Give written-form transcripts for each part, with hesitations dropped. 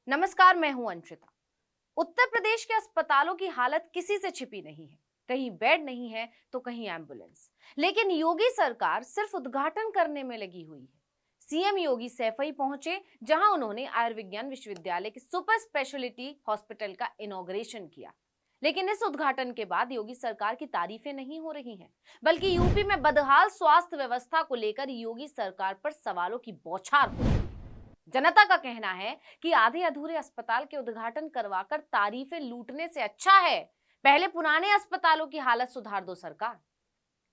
नमस्कार, मैं हूं अंशिता। उत्तर प्रदेश के अस्पतालों की हालत किसी से छिपी नहीं है। कहीं बेड नहीं है तो कहीं एम्बुलेंस। लेकिन योगी सरकार सिर्फ उद्घाटन करने में लगी हुई है। सीएम योगी सैफई पहुंचे, जहां उन्होंने आयुर्विज्ञान विश्वविद्यालय के सुपर स्पेशलिटी हॉस्पिटल का इनॉग्रेशन किया। लेकिन इस उद्घाटन के बाद योगी सरकार की तारीफें नहीं हो रही हैं, बल्कि यूपी में बदहाल स्वास्थ्य व्यवस्था को लेकर योगी सरकार पर सवालों की बौछार हो रही है। जनता का कहना है कि आधे अधूरे अस्पताल के उद्घाटन करवाकर तारीफें लूटने से अच्छा है पहले पुराने अस्पतालों की हालत सुधार दो सरकार।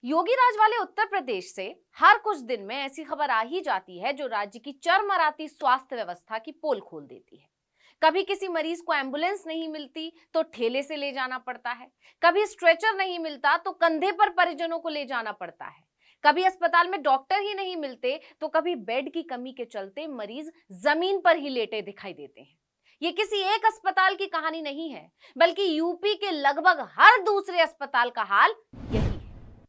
योगी राज वाले उत्तर प्रदेश से हर कुछ दिन में ऐसी खबर आ ही जाती है जो राज्य की चरमराती स्वास्थ्य व्यवस्था की पोल खोल देती है। कभी किसी मरीज को एम्बुलेंस नहीं मिलती तो ठेले से ले जाना पड़ता है, कभी स्ट्रेचर नहीं मिलता तो कंधे पर परिजनों को ले जाना पड़ता है, कभी अस्पताल में डॉक्टर ही नहीं मिलते तो कभी बेड की कमी के चलते मरीज जमीन पर ही लेटे दिखाई देते हैं। ये किसी एक अस्पताल की कहानी नहीं है, बल्कि यूपी के लगभग हर दूसरे अस्पताल का हाल यही है।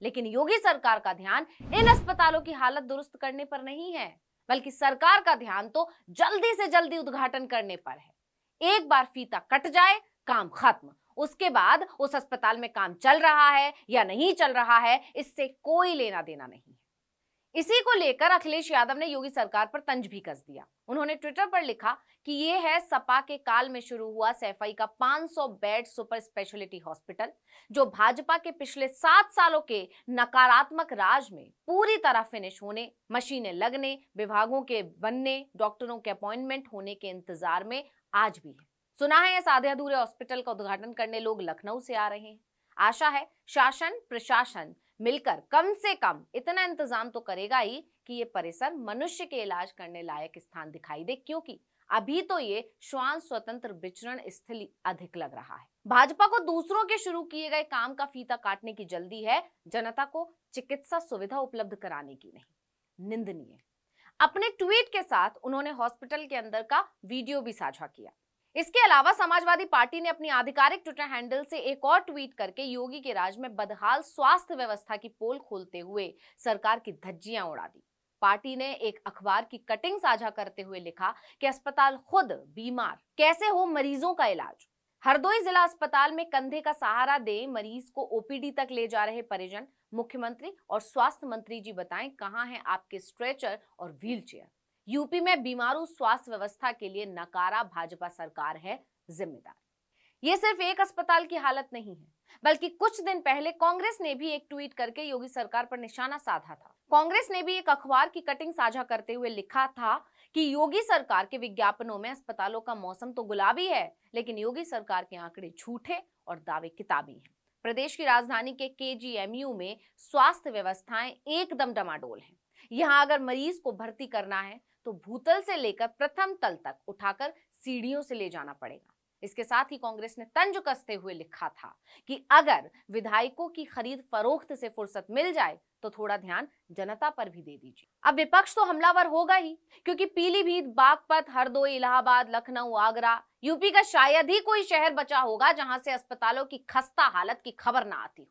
लेकिन योगी सरकार का ध्यान इन अस्पतालों की हालत दुरुस्त करने पर नहीं है, बल्कि सरकार का ध्यान तो जल्दी से जल्दी उद्घाटन करने पर है। एक बार फीता कट जाए, काम खत्म। उसके बाद उस अस्पताल में काम चल रहा है या नहीं चल रहा है, इससे कोई लेना देना नहीं है। इसी को लेकर अखिलेश यादव ने योगी सरकार पर तंज भी कस दिया। उन्होंने ट्विटर पर लिखा कि ये है सपा के काल में शुरू हुआ सैफई का 500 बेड सुपर स्पेशलिटी हॉस्पिटल, जो भाजपा के पिछले 7 सालों के नकारात्मक राज में पूरी तरह फिनिश होने, मशीनें लगने, विभागों के बनने, डॉक्टरों के अपॉइंटमेंट होने के इंतजार में आज भी है। सुना है इस आधे अधूरे हॉस्पिटल का उद्घाटन करने लोग लखनऊ से आ रहे हैं। आशा है शासन प्रशासन मिलकर कम से कम इतना इंतजाम तो करेगा ही कि ये परिसर मनुष्य के इलाज करने लायक स्थान दिखाई दे, क्योंकि अभी तो ये श्वान स्वतंत्र विचरण स्थल अधिक लग रहा है। भाजपा को दूसरों के शुरू किए गए काम का फीता काटने की जल्दी है, जनता को चिकित्सा सुविधा उपलब्ध कराने की नहीं। निंदनीय। अपने ट्वीट के साथ उन्होंने हॉस्पिटल के अंदर का वीडियो भी साझा किया। इसके अलावा समाजवादी पार्टी ने अपनी आधिकारिक ट्विटर हैंडल से एक और ट्वीट करके योगी के राज में बदहाल स्वास्थ्य व्यवस्था की पोल खोलते हुए सरकार की धज्जियां उड़ा दी। पार्टी ने एक अखबार की कटिंग साझा करते हुए लिखा कि अस्पताल खुद बीमार, कैसे हो मरीजों का इलाज। हरदोई जिला अस्पताल में कंधे का सहारा दे मरीज को ओपीडी तक ले जा रहे परिजन, मुख्यमंत्री और स्वास्थ्य मंत्री जी बताएं कहां है आपके स्ट्रेचर और व्हीलचेयर। यूपी में बीमारू स्वास्थ्य व्यवस्था के लिए नकारा भाजपा सरकार है जिम्मेदार। ये सिर्फ एक अस्पताल की हालत नहीं है, बल्कि कुछ दिन पहले कांग्रेस ने भी एक ट्वीट करके योगी सरकार पर निशाना साधा था। कांग्रेस ने भी एक अखबार की कटिंग साझा करते हुए लिखा था कि योगी सरकार के विज्ञापनों में अस्पतालों का मौसम तो गुलाबी है, लेकिन योगी सरकार के आंकड़े झूठे और दावे किताबी हैं। प्रदेश की राजधानी के केजीएमयू में स्वास्थ्य व्यवस्थाएं एकदम डमाडोल हैं। यहाँ अगर मरीज को भर्ती करना है तो भूतल से लेकर प्रथम तल तक उठाकर सीढ़ियों से ले जाना पड़ेगा। इसके साथ ही कांग्रेस ने तंज कसते हुए लिखा था कि अगर विधायकों की खरीद फरोख्त से फुर्सत मिल जाए तो थोड़ा ध्यान जनता पर भी दे दीजिए। अब विपक्ष तो हमलावर होगा ही, क्योंकि पीलीभीत, बागपत, हरदोई, इलाहाबाद, लखनऊ, आगरा, यूपी का शायद ही कोई शहर बचा होगा जहां से अस्पतालों की खस्ता हालत की खबर ना आती हो।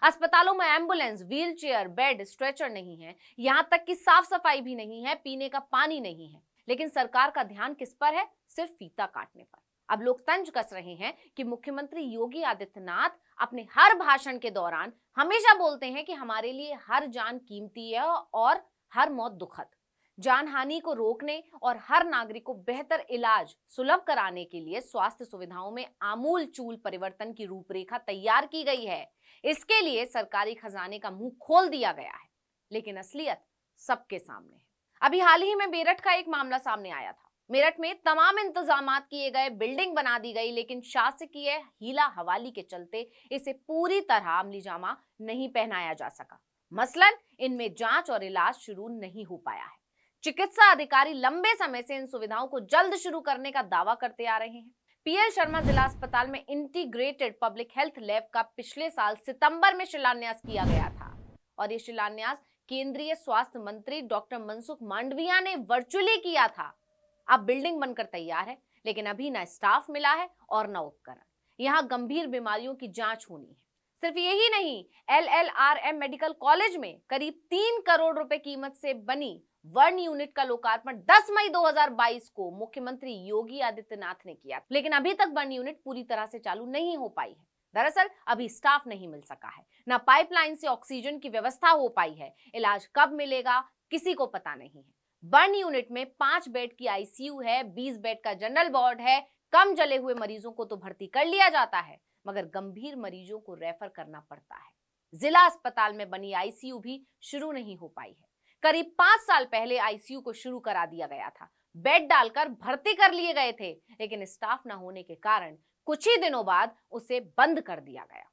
अस्पतालों में एम्बुलेंस, व्हीलचेयर, बेड, स्ट्रेचर नहीं है, यहां तक कि साफ सफाई भी नहीं है, पीने का पानी नहीं है। लेकिन सरकार का ध्यान किस पर है? सिर्फ फीता काटने पर। अब लोग तंज कस रहे हैं कि मुख्यमंत्री योगी आदित्यनाथ अपने हर भाषण के दौरान हमेशा बोलते हैं कि हमारे लिए हर जान कीमती है और हर मौत दुखद। जानहानि को रोकने और हर नागरिक को बेहतर इलाज सुलभ कराने के लिए स्वास्थ्य सुविधाओं में आमूल चूल परिवर्तन की रूपरेखा तैयार की गई है। इसके लिए सरकारी खजाने का मुंह खोल दिया गया है, लेकिन असलियत सबके सामने है। अभी हाल ही में मेरठ का एक मामला सामने आया था। मेरठ में तमाम इंतजामात किए गए, बिल्डिंग बना दी गई, लेकिन शासकीय हीला हवाली के चलते इसे पूरी तरह अमलीजामा नहीं पहनाया जा सका। मसलन इनमें जांच और इलाज शुरू नहीं हो पाया है। चिकित्सा अधिकारी लंबे समय से इन सुविधाओं को जल्द शुरू करने का दावा करते आ रहे हैं। पीएल शर्मा जिला अस्पताल में इंटीग्रेटेड पब्लिक हेल्थ लैब का पिछले साल सितंबर में शिलान्यास किया गया था और ये शिलान्यास केंद्रीय स्वास्थ्य मंत्री डॉक्टर मनसुख मांडविया ने वर्चुअली किया था। अब बिल्डिंग बनकर तैयार है, लेकिन अभी न स्टाफ मिला है और न उपकरण। यहाँ गंभीर बीमारियों की जांच होनी है, सिर्फ यही नहीं, LLRM मेडिकल कॉलेज में करीब 3 करोड़ रुपए कीमत से बनी 1 यूनिट का लोकार्पण 10 मई 2022 को मुख्यमंत्री योगी आदित्यनाथ ने किया, लेकिन अभी तक 1 यूनिट पूरी तरह से चालू नहीं हो पाई है। दरअसल अभी स्टाफ नहीं मिल सका है, न पाइपलाइन से ऑक्सीजन की व्यवस्था हो पाई है। इलाज कब मिलेगा किसी को पता नहीं है। 1 यूनिट में 5 बेड की ICU है, 20 बेड का जनरल वार्ड है। कम जले हुए मरीजों को तो भर्ती कर लिया जाता है, मगर गंभीर मरीजों को रेफर करना पड़ता है। जिला अस्पताल में बनी ICU भी शुरू नहीं हो पाई है। करीब 5 साल पहले ICU को शुरू करा दिया गया था, बेड डालकर भर्ती कर लिए गए थे, लेकिन स्टाफ न होने के कारण कुछ ही दिनों बाद उसे बंद कर दिया गया।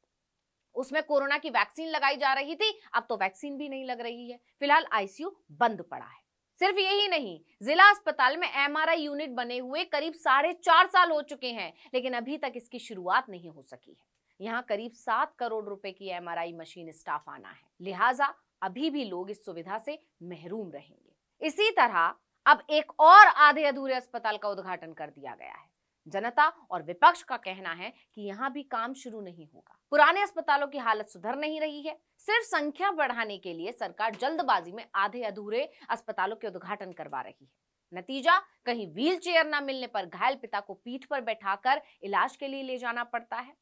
उसमें कोरोना की वैक्सीन लगाई जा रही थी, अब तो वैक्सीन भी नहीं लग रही है। फिलहाल ICU बंद पड़ा है। सिर्फ यही नहीं, जिला अस्पताल में MRI यूनिट बने हुए करीब 4.5 साल हो चुके हैं, लेकिन अभी तक इसकी शुरुआत नहीं हो सकी है। यहाँ करीब 7 करोड़ रुपए की MRI मशीन स्टाफ आना है, लिहाजा अभी भी लोग इस सुविधा से महरूम रहेंगे। इसी तरह अब एक और आधे अधूरे अस्पताल का उद्घाटन कर दिया गया है। जनता और विपक्ष का कहना है कि यहाँ भी काम शुरू नहीं होगा। पुराने अस्पतालों की हालत सुधर नहीं रही है। सिर्फ संख्या बढ़ाने के लिए सरकार जल्दबाजी में आधे अधूरे अस्पतालों के उद्घाटन करवा रही है। नतीजा, कहीं व्हील चेयर न मिलने पर घायल पिता को पीठ पर बैठाकर इलाज के लिए ले जाना पड़ता है,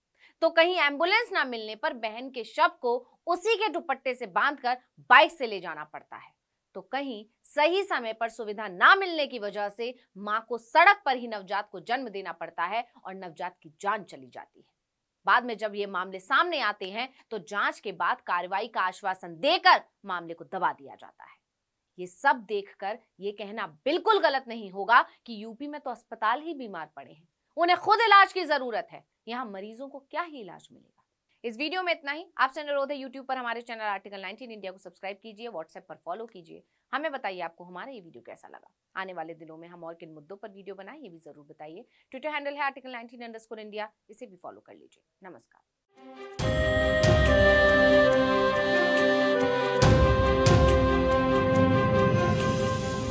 तो कहीं एम्बुलेंस न मिलने पर बहन के शव को उसी के दुपट्टे से बांधकर बाइक से ले जाना पड़ता है, तो कहीं सही समय पर सुविधा ना मिलने की वजह से मां को सड़क पर ही नवजात को जन्म देना पड़ता है और नवजात की जान चली जाती है। बाद में जब ये मामले सामने आते हैं तो जांच के बाद कार्रवाई का आश्वासन देकर मामले को दबा दिया जाता है। ये सब देखकर ये कहना बिल्कुल गलत नहीं होगा कि यूपी में तो अस्पताल ही बीमार पड़े हैं, उन्हें खुद इलाज की जरूरत है। यहाँ मरीजों को क्या ही इलाज मिलेगा। इस वीडियो में इतना ही। आपसे अनुरोध है, यूट्यूब पर हमारे चैनल आर्टिकल 19 इंडिया को सब्सक्राइब कीजिए, व्हाट्सएप पर फॉलो कीजिए। हमें बताइए आपको हमारा ये वीडियो कैसा लगा। आने वाले दिनों में हम और किन मुद्दों पर वीडियो बनाएं ये भी जरूर बताइए। ट्विटर हैंडल है article19_India, इसे भी फॉलो कर लीजिए। नमस्कार।